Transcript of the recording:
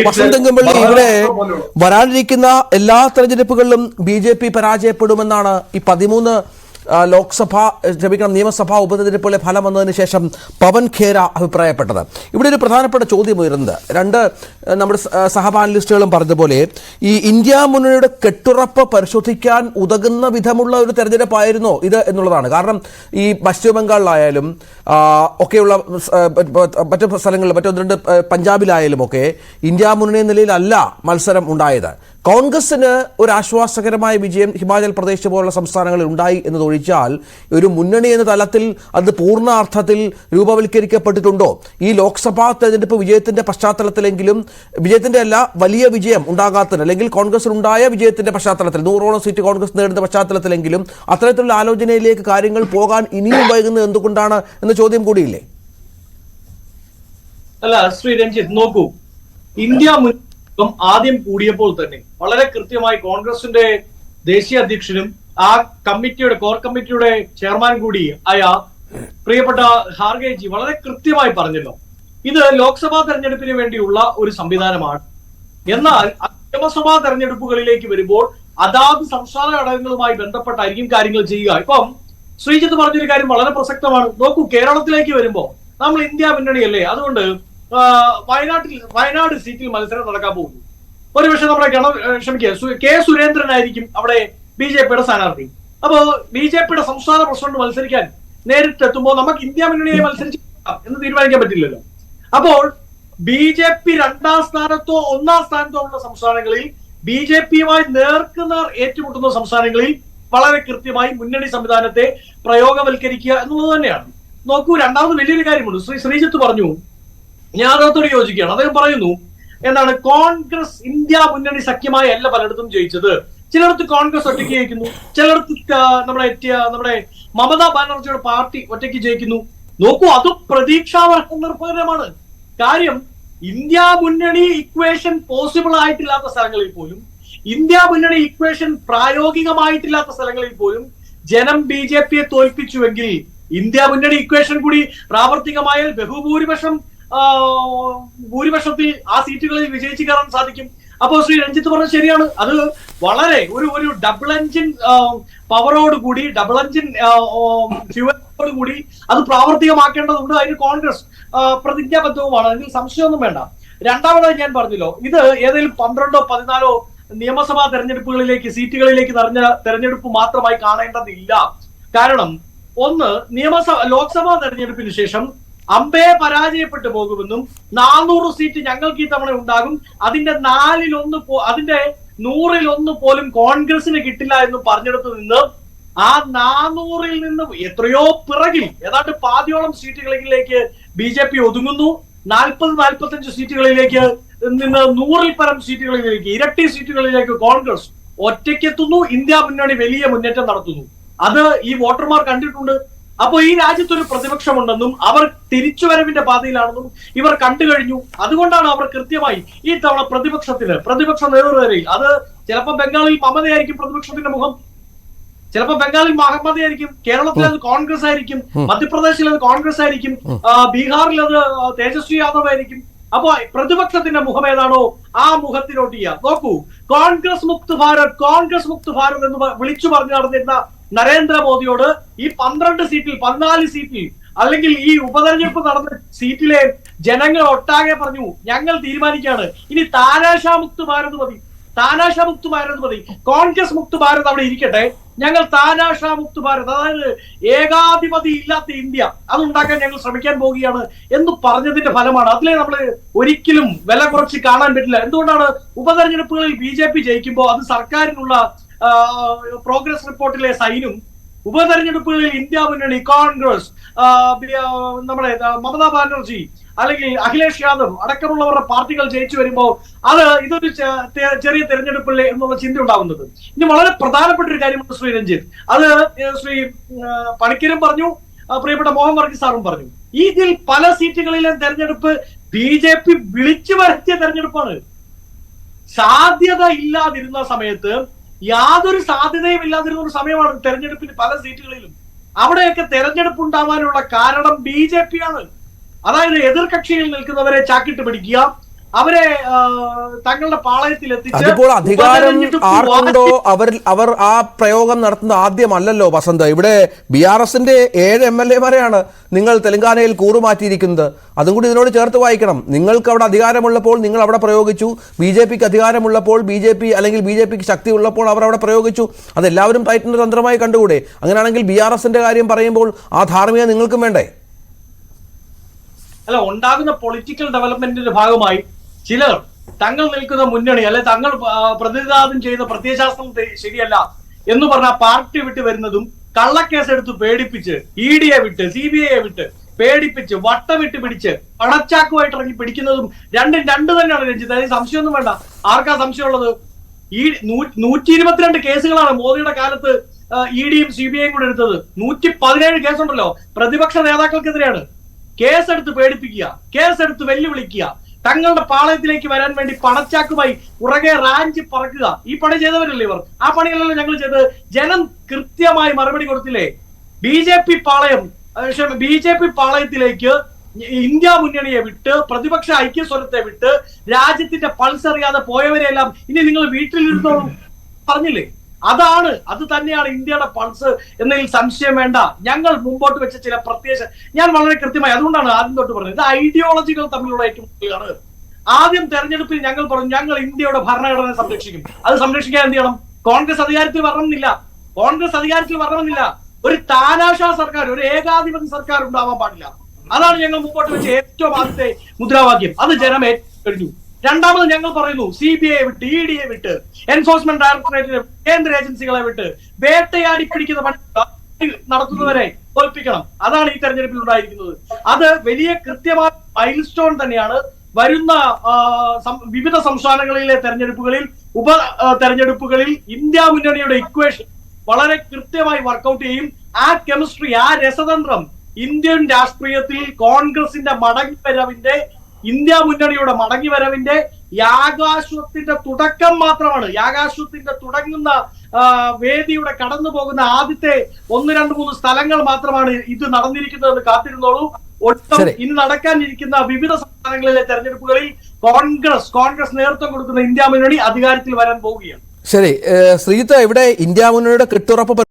വസന്തംഗമ്പള്ളി, ഇവിടെ വരാനിരിക്കുന്ന എല്ലാ തെരഞ്ഞെടുപ്പുകളിലും BJP പരാജയപ്പെടുമെന്നാണ് ഈ 13 നിയമസഭാ ഉപതെരഞ്ഞെടുപ്പുകളെ ഫലം വന്നതിന് ശേഷം പവൻ ഖേര അഭിപ്രായപ്പെട്ടത്. ഇവിടെ ഒരു പ്രധാനപ്പെട്ട ചോദ്യം ഉയരുന്നത്, രണ്ട് നമ്മുടെ സഹപാനലിസ്റ്റുകളും പറഞ്ഞതുപോലെ ഈ ഇന്ത്യ മുന്നണിയുടെ കെട്ടുറപ്പ് പരിശോധിക്കാൻ ഉതകുന്ന വിധമുള്ള ഒരു തെരഞ്ഞെടുപ്പായിരുന്നോ ഇത് എന്നുള്ളതാണ്. കാരണം ഈ പശ്ചിമ ബംഗാളിലായാലും ഒക്കെയുള്ള മറ്റു സ്ഥലങ്ങളിൽ, മറ്റൊന്ന് രണ്ട് പഞ്ചാബിലായാലും ഒക്കെ ഇന്ത്യ മുന്നണി നിലയിലല്ല മത്സരം ഉണ്ടായത്. കോൺഗ്രസിന് ഒരു ആശ്വാസകരമായ വിജയം ഹിമാചൽ പ്രദേശ് പോലുള്ള സംസ്ഥാനങ്ങളിൽ ഉണ്ടായി എന്നതൊഴിച്ചാൽ ഒരു മുന്നണി എന്ന തലത്തിൽ അത് പൂർണ്ണാർത്ഥത്തിൽ രൂപവൽക്കരിക്കപ്പെട്ടിട്ടുണ്ടോ? ഈ ലോക്സഭാ തെരഞ്ഞെടുപ്പ് വിജയത്തിന്റെ പശ്ചാത്തലത്തിലെങ്കിലും, വിജയത്തിന്റെ അല്ല വലിയ വിജയം ഉണ്ടാകാത്തതിന്, അല്ലെങ്കിൽ കോൺഗ്രസിനുണ്ടായ വിജയത്തിന്റെ പശ്ചാത്തലത്തിൽ 100ഓളം സീറ്റ് കോൺഗ്രസ് നേടുന്ന പശ്ചാത്തലത്തിലെങ്കിലും അത്തരത്തിലുള്ള ആലോചനയിലേക്ക് കാര്യങ്ങൾ പോകാൻ ഇനിയും വൈകുന്നത് എന്തുകൊണ്ടാണ് എന്ന ചോദ്യം കൂടിയില്ലേ? അല്ല ശ്രീ രഞ്ജിത്ത്, നോക്കൂ, ഇന്ത്യ ആദ്യം കൂടിയപ്പോൾ തന്നെ വളരെ കൃത്യമായി കോൺഗ്രസിന്റെ ദേശീയ അധ്യക്ഷനും ആ കമ്മിറ്റിയുടെ കോർ കമ്മിറ്റിയുടെ ചെയർമാൻ കൂടി ആയ പ്രിയപ്പെട്ട ഖാർഗെജി വളരെ കൃത്യമായി പറഞ്ഞല്ലോ, ഇത് ലോക്സഭാ തെരഞ്ഞെടുപ്പിന് വേണ്ടിയുള്ള ഒരു സംവിധാനമാണ്. എന്നാൽ നിയമസഭാ തെരഞ്ഞെടുപ്പുകളിലേക്ക് വരുമ്പോൾ അതാത് സംസ്ഥാന ഘടകങ്ങളുമായി ബന്ധപ്പെട്ടായിരിക്കും കാര്യങ്ങൾ ചെയ്യുക. ഇപ്പം ശ്രീജിത്ത് പറഞ്ഞൊരു കാര്യം വളരെ പ്രസക്തമാണ്. നോക്കൂ, കേരളത്തിലേക്ക് വരുമ്പോൾ നമ്മൾ ഇന്ത്യ മുന്നണിയല്ലേ, അതുകൊണ്ട് വയനാട് സീറ്റിൽ മത്സരം നടക്കാൻ പോകുന്നു. ഒരുപക്ഷെ നമ്മുടെ കെ സുരേന്ദ്രനായിരിക്കും അവിടെ BJPയുടെ സ്ഥാനാർത്ഥി. അപ്പോ BJPയുടെ സംസ്ഥാന പ്രസിഡന്റ് മത്സരിക്കാൻ നേരിട്ടെത്തുമ്പോൾ നമുക്ക് ഇന്ത്യ മുന്നണിയെ മത്സരിക്കാം എന്ന് തീരുമാനിക്കാൻ പറ്റില്ലല്ലോ. അപ്പോൾ BJP 2ാം സ്ഥാനത്തോ 1ാം സ്ഥാനത്തോ ഉള്ള സംസ്ഥാനങ്ങളിൽ, BJPയുമായി നേർക്കുനേർ ഏറ്റുമുട്ടുന്ന സംസ്ഥാനങ്ങളിൽ വളരെ കൃത്യമായി മുന്നണി സംവിധാനത്തെ പ്രയോഗവൽക്കരിക്കുക എന്നുള്ളത് തന്നെയാണ്. നോക്കൂ, രണ്ടാമത് വലിയൊരു കാര്യമുണ്ട്. ശ്രീജിത്ത് പറഞ്ഞു, ഞാൻ അതോട് യോജിക്കുകയാണ്. അദ്ദേഹം പറയുന്നു എന്താണ്, കോൺഗ്രസ് ഇന്ത്യ മുന്നണി സഖ്യമായി അല്ല പലയിടത്തും ജയിച്ചത്. ചിലയിടത്ത് കോൺഗ്രസ് ഒറ്റയ്ക്ക് ജയിക്കുന്നു, ചിലയിടത്ത് നമ്മുടെ മമതാ ബാനർജിയുടെ പാർട്ടി ഒറ്റയ്ക്ക് ജയിക്കുന്നു. നോക്കൂ, അത് പ്രതീക്ഷാനിർഭരമാണ്. കാര്യം, ഇന്ത്യ മുന്നണി ഇക്വേഷൻ പോസിബിൾ ആയിട്ടില്ലാത്ത സ്ഥലങ്ങളിൽ പോലും, ഇന്ത്യ മുന്നണി ഇക്വേഷൻ പ്രായോഗികമായിട്ടില്ലാത്ത സ്ഥലങ്ങളിൽ പോലും ജനം BJPയെ തോൽപ്പിച്ചുവെങ്കിൽ ഇന്ത്യ മുന്നണി ഇക്വേഷൻ കൂടി പ്രാവർത്തികമായാൽ ഭൂരിപക്ഷത്തിൽ ആ സീറ്റുകളിൽ വിജയിച്ചു കയറാൻ സാധിക്കും. അപ്പോൾ ശ്രീ രഞ്ജിത്ത് പറഞ്ഞത് ശരിയാണ്. അത് വളരെ ഒരു ഡബിൾ എഞ്ചിൻ പവറോടുകൂടി, ഡബിൾ എഞ്ചിൻ ഫ്യൂവലോടുകൂടി അത് പ്രാവർത്തികമാക്കേണ്ടതുണ്ട്. അതിന് കോൺഗ്രസ് പ്രതിജ്ഞാബദ്ധവുമാണ്, അതിൽ സംശയമൊന്നും വേണ്ട. രണ്ടാമതായി ഞാൻ പറഞ്ഞല്ലോ, ഇത് ഏതെങ്കിലും 12ഓ 14ഓ നിയമസഭാ തെരഞ്ഞെടുപ്പുകളിലേക്ക്, സീറ്റുകളിലേക്ക് നിറഞ്ഞ തെരഞ്ഞെടുപ്പ് മാത്രമായി കാണേണ്ടതില്ല. കാരണം ഒന്ന്, ലോക്സഭാ തെരഞ്ഞെടുപ്പിന് ശേഷം അമ്പയെ പരാജയപ്പെട്ടു പോകുമെന്നും 400 സീറ്റ് ഞങ്ങൾക്ക് ഈ തവണ ഉണ്ടാകും, അതിന്റെ 100ൽ 1 പോലും കോൺഗ്രസിന് കിട്ടില്ല എന്നും പറഞ്ഞെടുത്ത് നിന്ന് ആ 400ൽ നിന്ന് എത്രയോ പിറകിൽ ഏതാണ്ട് പാതിയോളം സീറ്റുകളിലേക്ക് BJP ഒതുങ്ങുന്നു. 40-45 സീറ്റുകളിലേക്ക് നിന്ന് 100ൽ പരം സീറ്റുകളിലേക്ക്, ഇരട്ടി സീറ്റുകളിലേക്ക് കോൺഗ്രസ് ഒറ്റയ്ക്കെത്തുന്നു. ഇന്ത്യ മുന്നണി വലിയ മുന്നേറ്റം നടത്തുന്നു. അത് ഈ വോട്ടർമാർ കണ്ടിട്ടുണ്ട്. അപ്പോൾ ഈ രാജ്യത്തൊരു പ്രതിപക്ഷമുണ്ടെന്നും അവർ തിരിച്ചുവരവിന്റെ പാതയിലാണെന്നും ഇവർ കണ്ടു കഴിഞ്ഞു. അതുകൊണ്ടാണ് അവർ കൃത്യമായി ഈ തവണ പ്രതിപക്ഷ നേതൃനിരയിൽ, അത് ചിലപ്പോൾ ബംഗാളിൽ മമതയായിരിക്കും പ്രതിപക്ഷത്തിന്റെ മുഖം, ചിലപ്പോൾ ബംഗാളിൽ മഹമ്മദയായിരിക്കും, കേരളത്തിൽ അത് കോൺഗ്രസ് ആയിരിക്കും, മധ്യപ്രദേശിൽ അത് കോൺഗ്രസ് ആയിരിക്കും, ബീഹാറിൽ അത് തേജസ്വി യാദവ് ആയിരിക്കും. അപ്പൊ പ്രതിപക്ഷത്തിന്റെ മുഖം ഏതാണോ ആ മുഖത്തിലോട്ട് ചെയ്യാം. നോക്കൂ, കോൺഗ്രസ് മുക്ത് ഭാരത് എന്ന് വിളിച്ചു പറഞ്ഞു നടന്നിരുന്ന നരേന്ദ്രമോദിയോട് ഈ 12 സീറ്റിൽ 14 സീറ്റിൽ അല്ലെങ്കിൽ ഈ ഉപതെരഞ്ഞെടുപ്പ് നടന്ന സീറ്റിലെ ജനങ്ങൾ ഒട്ടാകെ പറഞ്ഞു, ഞങ്ങൾ തീരുമാനിക്കുകയാണ്, ഇനി താനാഷാ മുക്ത് ഭാരത് മതി, കോൺഗ്രസ് മുക്ത് ഭാരത് അവിടെ ഇരിക്കട്ടെ, ഞങ്ങൾ താനാഷാ മുക്ത് ഭാരത്, അതായത് ഏകാധിപതി ഇല്ലാത്ത ഇന്ത്യ അതുണ്ടാക്കാൻ ഞങ്ങൾ ശ്രമിക്കാൻ പോവുകയാണ് എന്ന് പറഞ്ഞതിന്റെ ഫലമാണ്. അതിലെ നമ്മൾ ഒരിക്കലും വില കുറച്ച് കാണാൻ പറ്റില്ല. എന്തുകൊണ്ടാണ്? ഉപതെരഞ്ഞെടുപ്പുകളിൽ BJP ജയിക്കുമ്പോൾ അത് സർക്കാരിനുള്ള പ്രോഗ്രസ് റിപ്പോർട്ടിലെ സൈനും, ഉപതെരഞ്ഞെടുപ്പുകളിൽ ഇന്ത്യ മുന്നണി, കോൺഗ്രസ്, നമ്മുടെ മമതാ ബാനർജി അല്ലെങ്കിൽ അഖിലേഷ് യാദവ് അടക്കമുള്ളവരുടെ പാർട്ടികൾ ജയിച്ചു വരുമ്പോൾ ഇതൊരു ചെറിയ തെരഞ്ഞെടുപ്പല്ലേ എന്നുള്ള ചിന്ത ഉണ്ടാവുന്നത്. ഇനി വളരെ പ്രധാനപ്പെട്ട ഒരു കാര്യമാണ് ശ്രീ രഞ്ജിത്ത്, അത് ശ്രീ പണിക്കരും പറഞ്ഞു, പ്രിയപ്പെട്ട മോഹൻ വർഗീസ് സാറും പറഞ്ഞു. ഇതിൽ പല സീറ്റുകളിലെ തെരഞ്ഞെടുപ്പ് BJP വിളിച്ചു വരുത്തിയ തെരഞ്ഞെടുപ്പാണ്. സാധ്യത ഇല്ലാതിരുന്ന സമയത്ത്, യാതൊരു സാധ്യതയും ഇല്ലാതിരുന്ന ഒരു സമയമാണ് തെരഞ്ഞെടുപ്പിന് പല സീറ്റുകളിലും. അവിടെയൊക്കെ തെരഞ്ഞെടുപ്പ് ഉണ്ടാവാനുള്ള കാരണം BJP ആണ്. അതായത് എതിർകക്ഷിയിൽ നിൽക്കുന്നവരെ ചാക്കിട്ട് പിടിക്കുക, അവരെ തങ്ങളുടെ പാളയത്തിൽ എത്തിച്ച് അതിപ്പോൾ അധികാരം ഉപതെരഞ്ഞെടുപ്പ് ആർക്കുണ്ടോ അവർ ആ പ്രയോഗം നടത്തുന്നത് ആദ്യമല്ലല്ലോ വസന്ത്. ഇവിടെ BRSന്റെ 7 MLA-മാരെയാണ് നിങ്ങൾ തെലങ്കാനയിൽ കൂറുമാറ്റിയിരിക്കുന്നത്. അതും കൂടി ഇതിനോട് ചേർത്ത് വായിക്കണം. നിങ്ങൾക്ക് അവിടെ അധികാരമുള്ളപ്പോൾ നിങ്ങൾ അവിടെ പ്രയോഗിച്ചു, BJPക്ക് അധികാരമുള്ളപ്പോൾ അല്ലെങ്കിൽ BJPക്ക് ശക്തി ഉള്ളപ്പോൾ അവർ അവിടെ പ്രയോഗിച്ചു. അതെല്ലാവരും ടൈറ്റിന്റെ തന്ത്രമായി കണ്ടുകൂടെ? അങ്ങനെയാണെങ്കിൽ BRSന്റെ കാര്യം പറയുമ്പോൾ ആ ധാർമ്മികത നിങ്ങൾക്കും വേണ്ടേ? അല്ല, ഉണ്ടാകുന്ന പൊളിറ്റിക്കൽ ഡെവലപ്മെന്റിന്റെ ഭാഗമായി ചിലർ തങ്ങൾ നിൽക്കുന്ന മുന്നണി അല്ലെ തങ്ങൾ പ്രതിനിധാനം ചെയ്യുന്ന പ്രത്യയശാസ്ത്രം ശരിയല്ല എന്ന് പറഞ്ഞ പാർട്ടി വിട്ട് വരുന്നതും കള്ളക്കേസ് എടുത്ത് പേടിപ്പിച്ച് ED വിട്ട് CBI വിട്ട് പേടിപ്പിച്ച് വട്ടമിട്ട് പിടിച്ച് പണച്ചാക്കുമായിട്ട് ഇറങ്ങി പിടിക്കുന്നതും രണ്ട് തന്നെയാണ് രഞ്ജിത്ത്. അതിന് സംശയമൊന്നും വേണ്ട. ആർക്കാ സംശയമുള്ളത്? ഈ 122 കേസുകളാണ് മോദിയുടെ കാലത്ത് EDയും CBIയും കൂടെ എടുത്തത്. 117 കേസുണ്ടല്ലോ പ്രതിപക്ഷ നേതാക്കൾക്കെതിരെയാണ്. കേസെടുത്ത് പേടിപ്പിക്കുക, കേസെടുത്ത് വെല്ലുവിളിക്കുക, തങ്ങളുടെ പാളയത്തിലേക്ക് വരാൻ വേണ്ടി പണച്ചാക്കുമായി പുറകെ റാഞ്ചി പറക്കുക. ഈ പണി ചെയ്തവരല്ലേ ഇവർ? ആ പണികളല്ലേ ഞങ്ങൾ ചെയ്തത്? ജനം കൃത്യമായി മറുപടി കൊടുത്തില്ലേ? BJP പാളയത്തിലേക്ക് ഇന്ത്യ മുന്നണിയെ വിട്ട് പ്രതിപക്ഷ ഐക്യസ്വരത്തെ വിട്ട് രാജ്യത്തിന്റെ പൾസ് അറിയാതെ പോയവരെയെല്ലാം ഇനി നിങ്ങൾ വീട്ടിലിരുന്നോളൂ പറഞ്ഞില്ലേ? അത് തന്നെയാണ് ഇന്ത്യയുടെ പൾസ് എന്നതിൽ സംശയം വേണ്ട. ഞങ്ങൾ മുമ്പോട്ട് വെച്ച ചില ഞാൻ വളരെ കൃത്യമായി അതുകൊണ്ടാണ് ആദ്യം തൊട്ട് പറഞ്ഞത്, ഇത് ഐഡിയോളജികൾ തമ്മിലുള്ള ഏറ്റുമുട്ടലാണ്. ആദ്യം തെരഞ്ഞെടുപ്പിൽ ഞങ്ങൾ പറഞ്ഞു ഞങ്ങൾ ഇന്ത്യയുടെ ഭരണഘടനയെ സംരക്ഷിക്കും. അത് സംരക്ഷിക്കാൻ എന്ത് ചെയ്യണം? കോൺഗ്രസ് അധികാരത്തിൽ വരണമെന്നില്ല. ഒരു താനാശാ സർക്കാർ, ഒരു ഏകാധിപത്യ സർക്കാർ ഉണ്ടാവാൻ പാടില്ല. അതാണ് ഞങ്ങൾ മുമ്പോട്ട് വെച്ച ഏറ്റവും ആദ്യത്തെ മുദ്രാവാക്യം. അത് ജനം ഏറ്റെടുത്തു. രണ്ടാമത് ഞങ്ങൾ പറയുന്നു CBI വിട്ട് ED വിട്ട് എൻഫോഴ്സ്മെന്റ് ഡയറക്ടറേറ്റിനെ കേന്ദ്ര ഏജൻസികളെ വിട്ട് വേട്ടയാടി പിടിക്കുന്ന പണി നടത്തുന്നവരെ തോൽപ്പിക്കണം. അതാണ് ഈ തെരഞ്ഞെടുപ്പിൽ ഉണ്ടായിരിക്കുന്നത്. അത് വലിയ കൃത്യമായ മൈൽ സ്റ്റോൺ തന്നെയാണ്. വരുന്ന വിവിധ സംസ്ഥാനങ്ങളിലെ തെരഞ്ഞെടുപ്പുകളിൽ തെരഞ്ഞെടുപ്പുകളിൽ ഇന്ത്യ മുന്നണിയുടെ ഇക്വേഷൻ വളരെ കൃത്യമായി വർക്കൗട്ട് ചെയ്യും. ആ കെമിസ്ട്രി, ആ രസതന്ത്രം ഇന്ത്യൻ രാഷ്ട്രീയത്തിൽ കോൺഗ്രസിന്റെ ഇന്ത്യ മുന്നണിയുടെ മടങ്ങിവരവിന്റെ യാഗാശ്വത്തിന്റെ തുടക്കം മാത്രമാണ്. യാഗാശ്വത്തിന്റെ തുടങ്ങുന്ന വേദിയുടെ കടന്നു പോകുന്ന ആദ്യത്തെ 1, 2, 3 സ്ഥലങ്ങൾ മാത്രമാണ് ഇത് നടന്നിരിക്കുന്നതെന്ന് കാത്തിരുന്നോളൂ. ഒട്ടും ഇനി നടക്കാനിരിക്കുന്ന വിവിധ സംസ്ഥാനങ്ങളിലെ തെരഞ്ഞെടുപ്പുകളിൽ കോൺഗ്രസ് നേതൃത്വം കൊടുക്കുന്ന ഇന്ത്യ മുന്നണി അധികാരത്തിൽ വരാൻ പോവുകയാണ്. ശരി ശ്രീജിത്ത്, ഇവിടെ ഇന്ത്യ മുന്നണിയുടെ കെട്ടുറപ്പ്